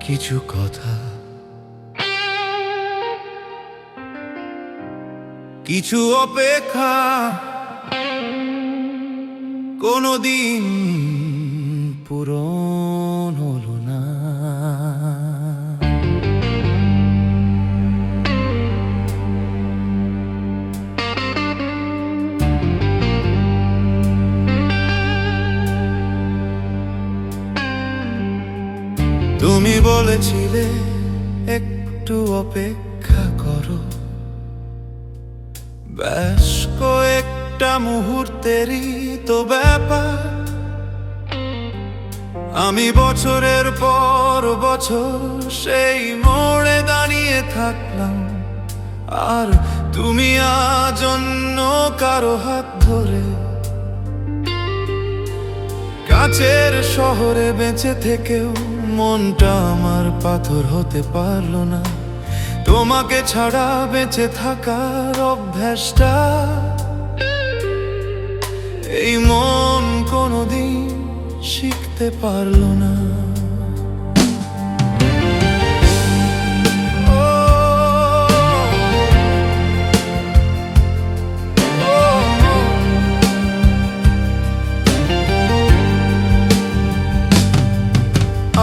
কিছু কথা, কিছু অপেক্ষা কোনদিন পূরণ হলো না। তুমি বলেছিলে একটু অপেক্ষা করো, ব্যাস কয়েকটা মুহূর্তেরই তো ব্যাপার। আমি বছরের পর বছর সেই মোড়ে দাঁড়িয়ে থাকলাম, আর তুমি আজ অন্য কারো হাত ধরে কাছের শহরে বেঁচে থেকেও মনটা আমার পাথর হতে পারলো না। তোমাকে ছাড়া বেঁচে থাকার অভ্যাসটা এই মন কোনোদিন শিখতে পারলো না।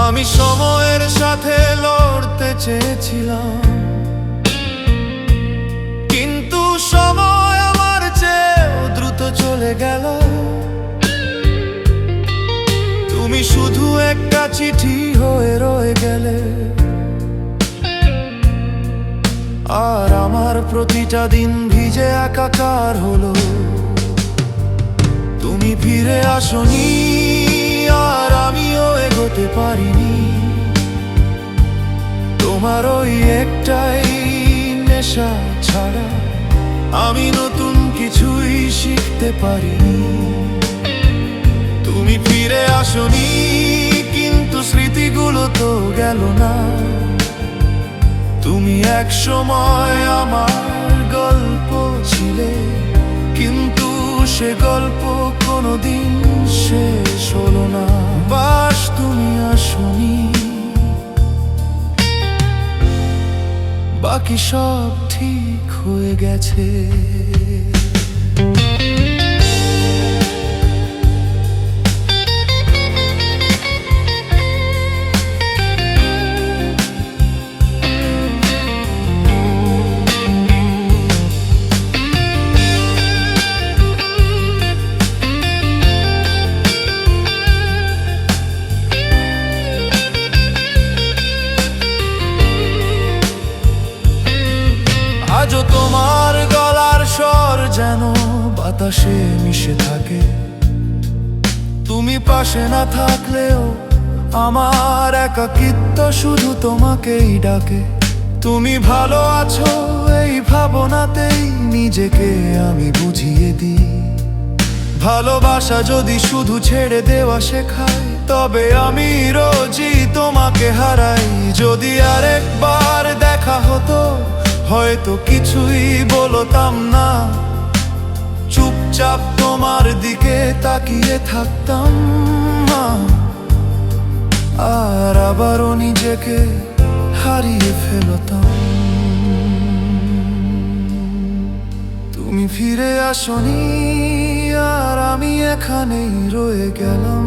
আমি সময়ের সাথে লড়তে চেয়েছিলাম, কিন্তু সময় আমার চেয়েও দ্রুত চলে গেল। তুমি শুধু একটা চিঠি হয়ে রয়ে গেলে, আর আমার প্রতিটা দিন ভিজে একাকার হলো। তুমি ফিরে আসনি, আর আমিও এগোতে পারিনি। তোমার ওই একটাই নেশা ছাড়া আমি নতুন কিছুই শিখতে পারিনি। তুমি ফিরে আসনি, কিন্তু স্মৃতিগুলো তো গেল না। তুমি এক সময় আমার গল্প ছিলে, কিন্তু সে গল্প কোনোদিন শেষ হলো না। বাস তুমি আসনি, বাকি সব ঠিক হয়ে গেছে। আজও তোমার গলার স্বর যেন বাতাসে মিশে থাকে। তুমি পাশে না থাকলেও আমার একাকিত্ব শুধু তোমাকেই ডাকে। তুমি ভালো আছো এই ভাবনাতেই নিজেকে আমি বুঝিয়ে দিই। ভালোবাসা যদি শুধু ছেড়ে দেওয়া শেখায়, তবে আমি রোজই তোমাকে হারাই। যদি আরেকবার দেখা হতো, হয়তো কিছুই বলতাম না, চুপচাপ তোমার দিকে তাকিয়ে থাকতাম। আর আবারও নিজেকে হারিয়ে ফেলতাম। তুমি ফিরে আসনি, আর আমি এখানেই রয়ে গেলাম।